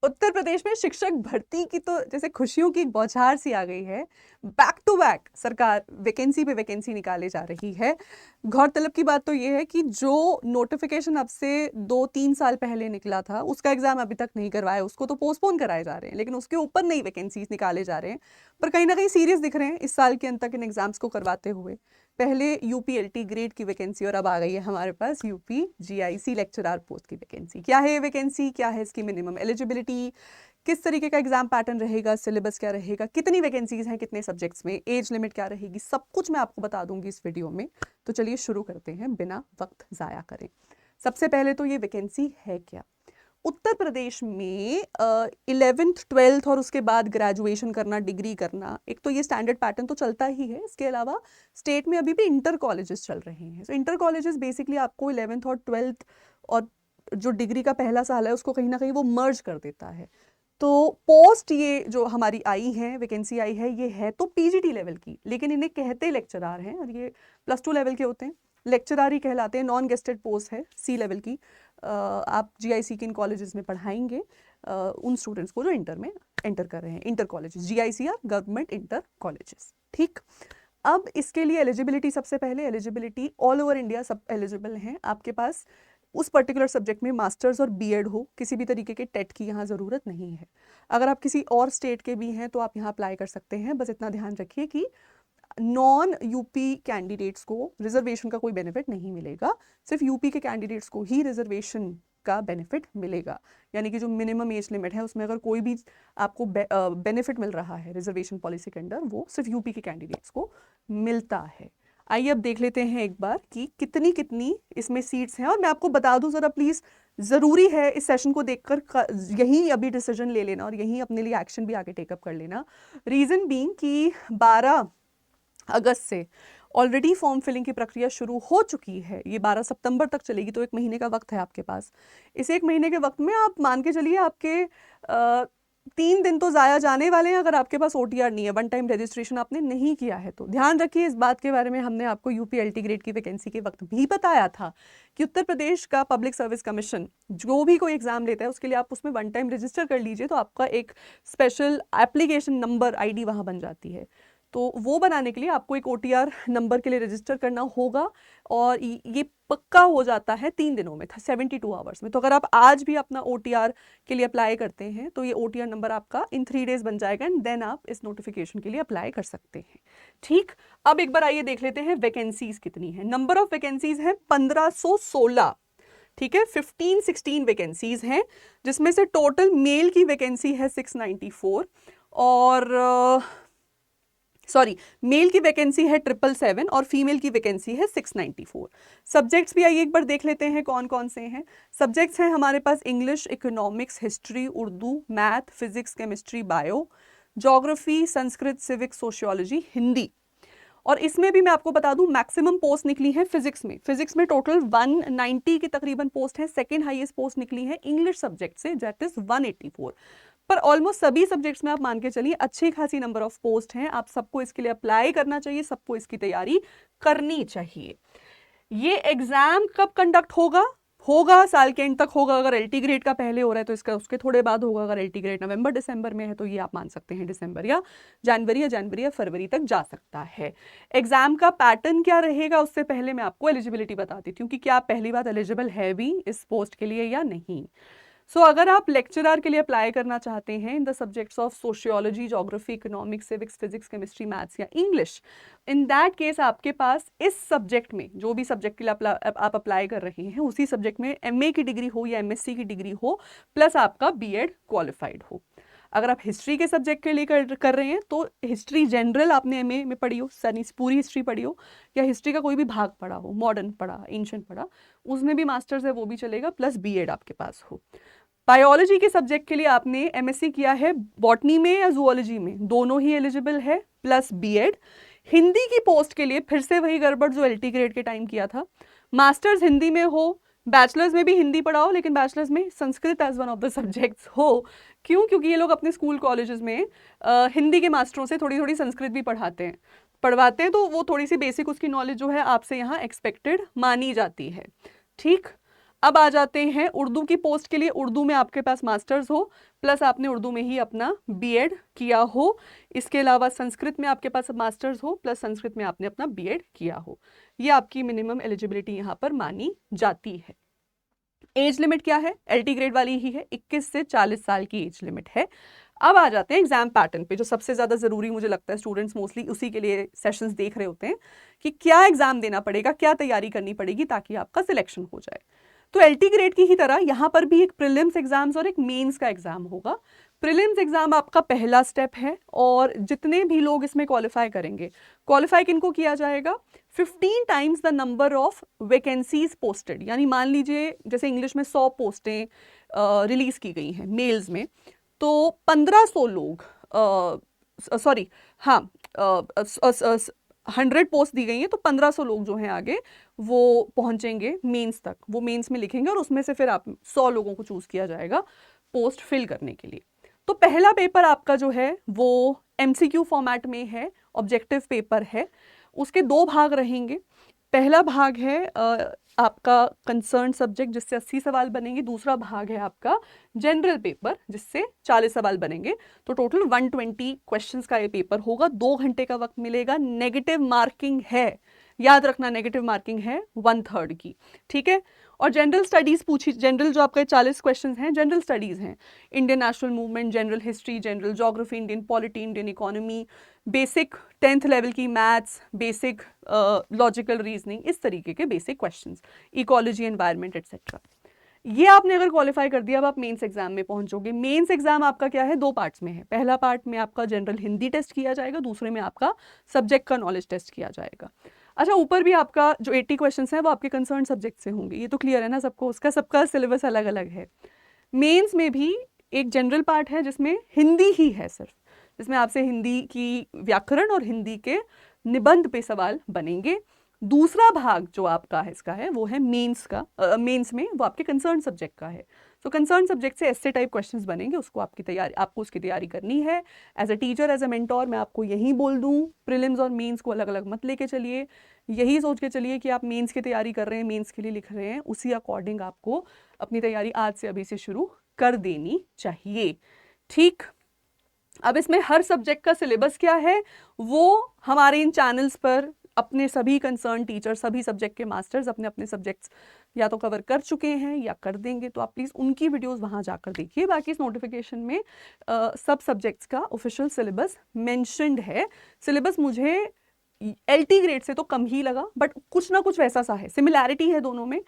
उत्तर प्रदेश में शिक्षक भर्ती की तो जैसे खुशियों की एक बौछार सी आ गई है। बैक टू बैक सरकार वैकेंसी पे वैकेंसी निकाले जा रही है। गौरतलब की बात तो ये है कि जो नोटिफिकेशन अब से 2-3 साल पहले निकला था उसका एग्जाम अभी तक नहीं करवाया, उसको तो पोस्टपोन कराए जा रहे हैं, लेकिन उसके ऊपर नई वैकेंसीज निकाले जा रहे हैं। पर कहीं ना कहीं सीरियस दिख रहे हैं इस साल के अंत तक इन एग्जाम्स को करवाते हुए। पहले यूपी ग्रेड की वैकेंसी और अब आ गई है हमारे पास यूपी जीआईसी लेक्चरर पोस्ट की वैकेंसी। क्या है ये वैकेंसी, क्या है इसकी मिनिमम एलिजिबिलिटी, किस तरीके का एग्जाम पैटर्न रहेगा, सिलेबस क्या रहेगा, कितनी वैकेंसीज हैं कितने सब्जेक्ट्स में, एज लिमिट क्या रहेगी, सब कुछ मैं आपको बता दूंगी इस वीडियो में। तो चलिए शुरू करते हैं बिना वक्त ज़ाया करें। सबसे पहले तो ये वैकेंसी है क्या। उत्तर प्रदेश में 11th 12th और उसके बाद ग्रेजुएशन करना, डिग्री करना, एक तो ये स्टैंडर्ड पैटर्न तो चलता ही है। इसके अलावा स्टेट में अभी भी इंटर कॉलेजेस चल रहे हैं। तो इंटर कॉलेजेस बेसिकली आपको 11th और 12th और जो डिग्री का पहला साल है उसको कहीं ना कहीं वो मर्ज कर देता है। तो पोस्ट ये जो हमारी आई है, वैकेंसी आई है, ये है तो पीजीटी लेवल की, लेकिन इन्हें कहते लेक्चरार हैं और ये +2 लेवल के होते हैं। लेक्चरार ही कहलाते हैं। नॉन गेस्टेड पोस्ट है सी लेवल की। आप जीआईसी के इन कॉलेजेस में पढ़ाएंगे उन स्टूडेंट्स को जो इंटर में एंटर कर रहे हैं। इंटर कॉलेजेस, जीआईसी या गवर्नमेंट इंटर कॉलेजेस। ठीक, अब इसके लिए एलिजिबिलिटी, सबसे पहले एलिजिबिलिटी ऑल ओवर इंडिया सब एलिजिबल हैं। आपके पास उस पर्टिकुलर सब्जेक्ट में मास्टर्स और बीएड हो, किसी भी तरीके के टेट की यहाँ ज़रूरत नहीं है। अगर आप किसी और स्टेट के भी हैं तो आप यहाँ अप्लाई कर सकते हैं। बस इतना ध्यान रखिए कि नॉन यूपी कैंडिडेट्स को रिजर्वेशन का कोई बेनिफिट नहीं मिलेगा, सिर्फ यूपी के कैंडिडेट्स को ही रिजर्वेशन का बेनिफिट मिलेगा। यानी कि जो मिनिमम एज लिमिट है उसमें अगर कोई भी आपको बेनिफिट मिल रहा है रिजर्वेशन पॉलिसी के अंडर, वो सिर्फ यूपी के कैंडिडेट्स को मिलता है। आइए अब देख लेते हैं एक बार कि कितनी कितनी इसमें सीट्स हैं। और मैं आपको बता दूं ज़रा प्लीज़, ज़रूरी है इस सेशन को देखकर यहीं अभी डिसीजन ले लेना और यहीं अपने लिए एक्शन भी आगे टेकअप कर लेना। रीज़न बीइंग कि 12 अगस्त से ऑलरेडी फॉर्म फिलिंग की प्रक्रिया शुरू हो चुकी है। ये 12 सितंबर तक चलेगी, तो 1 महीने का वक्त है आपके पास। इस 1 महीने के वक्त में आप मान के चलिए आपके 3 दिन तो ज़ाया जाने वाले हैं अगर आपके पास ओटीआर नहीं है, वन टाइम रजिस्ट्रेशन आपने नहीं किया है तो। ध्यान रखिए इस बात के बारे में, हमने आपको यूपीएलटी ग्रेड की वैकेंसी के वक्त भी बताया था कि उत्तर प्रदेश का पब्लिक सर्विस कमीशन जो भी कोई एग्जाम लेता है उसके लिए आप उसमें वन टाइम रजिस्टर कर लीजिए, तो आपका एक स्पेशल एप्लीकेशन नंबर आईडी वहाँ बन जाती है। तो वो बनाने के लिए आपको एक ओटीआर नंबर के लिए रजिस्टर करना होगा और ये पक्का हो जाता है 3 दिनों में, 72 आवर्स में। तो अगर आप आज भी अपना ओटीआर के लिए अप्लाई करते हैं तो ये ओटीआर नंबर आपका इन 3 डेज बन जाएगा एंड देन आप इस नोटिफिकेशन के लिए अप्लाई कर सकते हैं। ठीक, अब एक बार आइए देख लेते हैं वैकेंसीज कितनी है। नंबर ऑफ वैकेंसीज है 1516। ठीक है, 15-16 वैकेंसीज हैं, जिसमें से टोटल मेल की वैकेंसी है 694 और सॉरी मेल की वैकेंसी है 777 और फीमेल की वैकेंसी है 694। सब्जेक्ट्स भी आइए एक बार देख लेते हैं कौन कौन से हैं। सब्जेक्ट्स हैं हमारे पास English, economics, history, Urdu, math, physics, chemistry, bio, geography, Sanskrit, civics, sociology, Hindi. और इसमें भी मैं आपको बता दूं मैक्सिमम पोस्ट निकली है फिजिक्स में। फिजिक्स में टोटल 190 के तकरीबन पोस्ट है। सेकेंड हाईएस्ट पोस्ट निकली है इंग्लिश सब्जेक्ट से, दैट इज 184। पर ऑलमोस्ट सभी सब्जेक्ट्स में आप मान के चलिए अच्छी खासी नंबर ऑफ पोस्ट हैं। आप सबको इसके लिए अप्लाई करना चाहिए, सबको इसकी तैयारी करनी चाहिए। ये एग्जाम कब कंडक्ट होगा साल के एंड तक होगा। अगर एलटी ग्रेड का पहले हो रहा है तो इसका उसके थोड़े बाद होगा। अगर एलटी ग्रेड नवंबर दिसंबर में है तो ये आप मान सकते हैं दिसंबर या जनवरी या फरवरी तक जा सकता है। एग्जाम का पैटर्न क्या रहेगा उससे पहले मैं आपको एलिजिबिलिटी बता देती हूँ कि क्या आप पहली बात एलिजिबल है भी इस पोस्ट के लिए या नहीं। अगर आप लेक्चरर के लिए अप्लाई करना चाहते हैं in the subjects of sociology, geography, economics, civics, physics, chemistry, maths या इंग्लिश, इन दैट केस आपके पास इस सब्जेक्ट में जो भी सब्जेक्ट के लिए आप अप्लाई कर रहे हैं उसी सब्जेक्ट में एमए की डिग्री हो या एमएससी की डिग्री हो प्लस आपका बीएड क्वालिफाइड हो। अगर आप हिस्ट्री के सब्जेक्ट के लिए कर रहे हैं तो हिस्ट्री जनरल आपने एमए में पढ़ी हो, सनी पूरी हिस्ट्री पढ़ी हो, या हिस्ट्री का कोई भी भाग पढ़ा हो, मॉडर्न पढ़ा, एंशिएंट पढ़ा, उसमें भी मास्टर्स है वो भी चलेगा, प्लस बीएड आपके पास हो। बायोलॉजी के सब्जेक्ट के लिए आपने एमएससी किया है बॉटनी में या जूलॉजी में, दोनों ही एलिजिबल है, प्लस बीएड। हिंदी की पोस्ट के लिए फिर से वही गड़बड़ जो एलटी ग्रेड के टाइम किया था, मास्टर्स हिंदी में हो, बैचलर्स में भी हिंदी पढ़ाओ लेकिन बैचलर्स में Sanskrit as one of the subjects हो। क्यों? क्योंकि ये लोग अपने स्कूल कॉलेजेस में हिंदी के मास्टरों से थोड़ी थोड़ी संस्कृत भी पढ़वाते हैं, तो वो थोड़ी सी बेसिक उसकी नॉलेज जो है आपसे यहाँ एक्सपेक्टेड मानी जाती है। ठीक, अब आ जाते हैं उर्दू की पोस्ट के लिए। उर्दू में आपके पास मास्टर्स हो प्लस आपने उर्दू में ही अपना बीएड किया हो। इसके अलावा संस्कृत में आपके पास मास्टर्स हो प्लस संस्कृत में आपने अपना बीएड किया हो। ये आपकी मिनिमम एलिजिबिलिटी यहाँ पर मानी जाती है। एज लिमिट क्या है? एलटी ग्रेड वाली ही है, 21 से 40 साल की एज लिमिट है। अब आ जाते हैं एग्जाम पैटर्न पे, जो सबसे ज्यादा जरूरी मुझे लगता है, स्टूडेंट्स मोस्टली उसी के लिए सेशंस देख रहे होते हैं कि क्या एग्जाम देना पड़ेगा, क्या तैयारी करनी पड़ेगी ताकि आपका सिलेक्शन हो जाए। तो एलटी ग्रेड की ही तरह यहाँ पर भी एक प्रीलिम्स एग्जाम्स और एक मेंस का एग्जाम होगा। प्रीलिम्स एग्जाम आपका पहला स्टेप है और जितने भी लोग इसमें क्वालिफाई करेंगे, क्वालिफाई किनको किया जाएगा? 15 times the number of vacancies posted. यानी मान लीजिए जैसे इंग्लिश में 100 पोस्टें रिलीज की गई हैं मेल्स में, तो 1500 लोग, सॉरी हाँ, 100 पोस्ट दी गई हैं तो 1500 लोग जो हैं आगे वो पहुंचेंगे मेंस तक, वो मेंस में लिखेंगे और उसमें से फिर आप 100 लोगों को चूज किया जाएगा पोस्ट फिल करने के लिए। तो पहला पेपर आपका जो है वो एमसीक्यू फॉर्मेट में है, ऑब्जेक्टिव पेपर है। उसके 2 भाग रहेंगे। पहला भाग है आपका कंसर्न सब्जेक्ट जिससे 80 सवाल बनेंगे। दूसरा भाग है आपका जनरल पेपर जिससे 40 सवाल बनेंगे। तो टोटल 120 क्वेश्चंस का ये पेपर होगा। 2 घंटे का वक्त मिलेगा। नेगेटिव मार्किंग है, याद रखना, नेगेटिव मार्किंग है 1/3 की, ठीक है। और जनरल स्टडीज पूछी, जनरल जो आपके 40 क्वेश्चंस हैं जनरल स्टडीज हैं, Indian national movement, general history, general geography, Indian polity, Indian economy, basic 10th level की मैथ्स, बेसिक लॉजिकल रीजनिंग, इस तरीके के basic questions, ecology, environment etcetera. ये आपने अगर क्वालिफाई कर दिया अब आप मेंस एग्जाम में पहुंचोगे। मेंस एग्जाम आपका क्या है? 2 पार्ट्स में है। पहला पार्ट में आपका जनरल हिंदी टेस्ट किया जाएगा, दूसरे में आपका सब्जेक्ट का नॉलेज टेस्ट किया जाएगा। अच्छा, ऊपर भी आपका जो 80 क्वेश्चंस हैं वो आपके कंसर्न सब्जेक्ट से होंगे, ये तो क्लियर है ना सबको? उसका सबका सिलेबस अलग अलग है। मेंस में भी एक जनरल पार्ट है जिसमें हिंदी ही है सिर्फ, जिसमें आपसे हिंदी की व्याकरण और हिंदी के निबंध पे सवाल बनेंगे। दूसरा भाग जो आपका है इसका है वो है मेंस का। मेंस में वो आपके कंसर्न सब्जेक्ट का है। तो कंसर्न सब्जेक्ट से ऐसे टाइप क्वेश्चंस बनेंगे, उसको आपकी तैयारी, आपको उसकी तैयारी करनी है। As a teacher, as a mentor मैं आपको यही बोल दूं, प्रीलिम्स और मेंस को अलग अलग मत लेके चलिए। यही सोच के चलिए कि आप मेंस की तैयारी कर रहे हैं, मेंस के लिए लिख रहे हैं, उसी अकॉर्डिंग आपको अपनी तैयारी आज से अभी से शुरू कर देनी चाहिए, ठीक। अब इसमें हर सब्जेक्ट का सिलेबस क्या है वो हमारे इन चैनल्स पर अपने सभी कंसर्न टीचर, सभी सब्जेक्ट के मास्टर्स अपने अपने सब्जेक्ट्स या तो कवर कर चुके हैं या कर देंगे, तो आप प्लीज़ उनकी वीडियोस वहां जाकर देखिए। बाकी इस नोटिफिकेशन में सब सब्जेक्ट्स का ऑफिशियल सिलेबस मेंशन्ड है। सिलेबस मुझे एलटी ग्रेड से तो कम ही लगा, बट कुछ ना कुछ वैसा सा है, सिमिलैरिटी है दोनों में,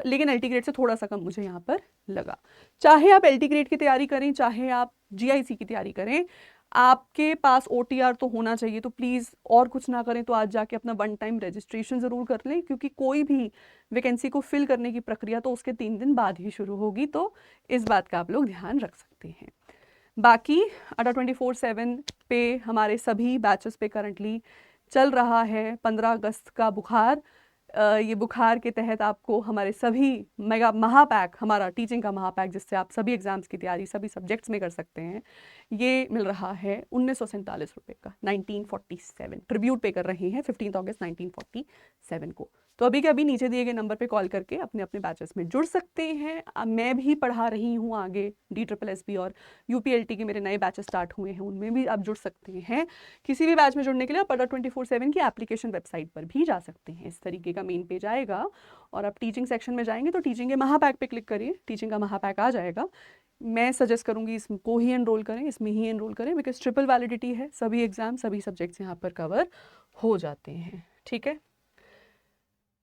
लेकिन एलटी ग्रेड से थोड़ा सा कम मुझे यहाँ पर लगा। चाहे आप एलटी ग्रेड की तैयारी करें, चाहे आप जीआईसी की तैयारी करें, आपके पास ओटीआर तो होना चाहिए। तो प्लीज़ और कुछ ना करें तो आज जाके अपना 1 टाइम रजिस्ट्रेशन ज़रूर कर लें, क्योंकि कोई भी वैकेंसी को फिल करने की प्रक्रिया तो उसके 3 दिन बाद ही शुरू होगी। तो इस बात का आप लोग ध्यान रख सकते हैं। बाकी अड्डा 24/7 पे हमारे सभी बैचेस पे करंटली चल रहा है 15 अगस्त का बुखार। ये बुखार के तहत आपको हमारे सभी मेगा महापैक, हमारा टीचिंग का महापैक जिससे आप सभी एग्जाम्स की तैयारी सभी सब्जेक्ट्स में कर सकते हैं, ये मिल रहा है 1947 रुपये का, 1947 ट्रिब्यूट पे कर रहे हैं 15 अगस्त 1947 को। तो अभी के अभी नीचे दिए गए नंबर पे कॉल करके अपने अपने बैचेस में जुड़ सकते हैं। मैं भी पढ़ा रही हूँ आगे, DSSB और UPLT के मेरे नए बैचेस स्टार्ट हुए हैं, उनमें भी आप जुड़ सकते हैं। किसी भी बैच में जुड़ने के लिए आप अड्डा 24/7 की एप्लीकेशन वेबसाइट पर भी जा सकते हैं। इस तरीके का मेन पेज आएगा और आप टीचिंग सेक्शन में जाएंगे तो टीचिंग के महापैक पे क्लिक करिए, टीचिंग का महापैक आ जाएगा। मैं सजेस्ट करूंगी इसको ही एनरोल करें, इसमें ही एनरोल करें, बिकॉज ट्रिपल वैलिडिटी है, सभी एग्जाम सभी सब्जेक्ट्स यहाँ पर कवर हो जाते हैं, ठीक है।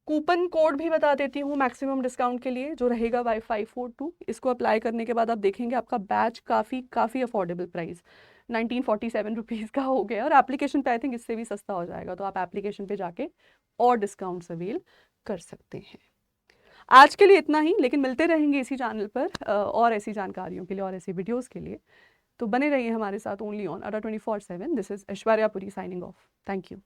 कूपन कोड भी बता देती हूँ मैक्सिमम डिस्काउंट के लिए, जो रहेगा Y542। इसको अप्लाई करने के बाद आप देखेंगे आपका बैच काफ़ी अफोर्डेबल प्राइस 1947 रुपीज़ का हो गया, और एप्लीकेशन पे आई थिंक इससे भी सस्ता हो जाएगा। तो आप एप्लीकेशन पे जाके और डिस्काउंट्स अवेल कर सकते हैं। आज के लिए इतना ही, लेकिन मिलते रहेंगे इसी चैनल पर और ऐसी जानकारियों के लिए और ऐसी वीडियोज़ के लिए। तो बने रहिए हमारे साथ ओनली ऑन अड्डा 24/7। This is Aishwarya Puri signing off. Thank you.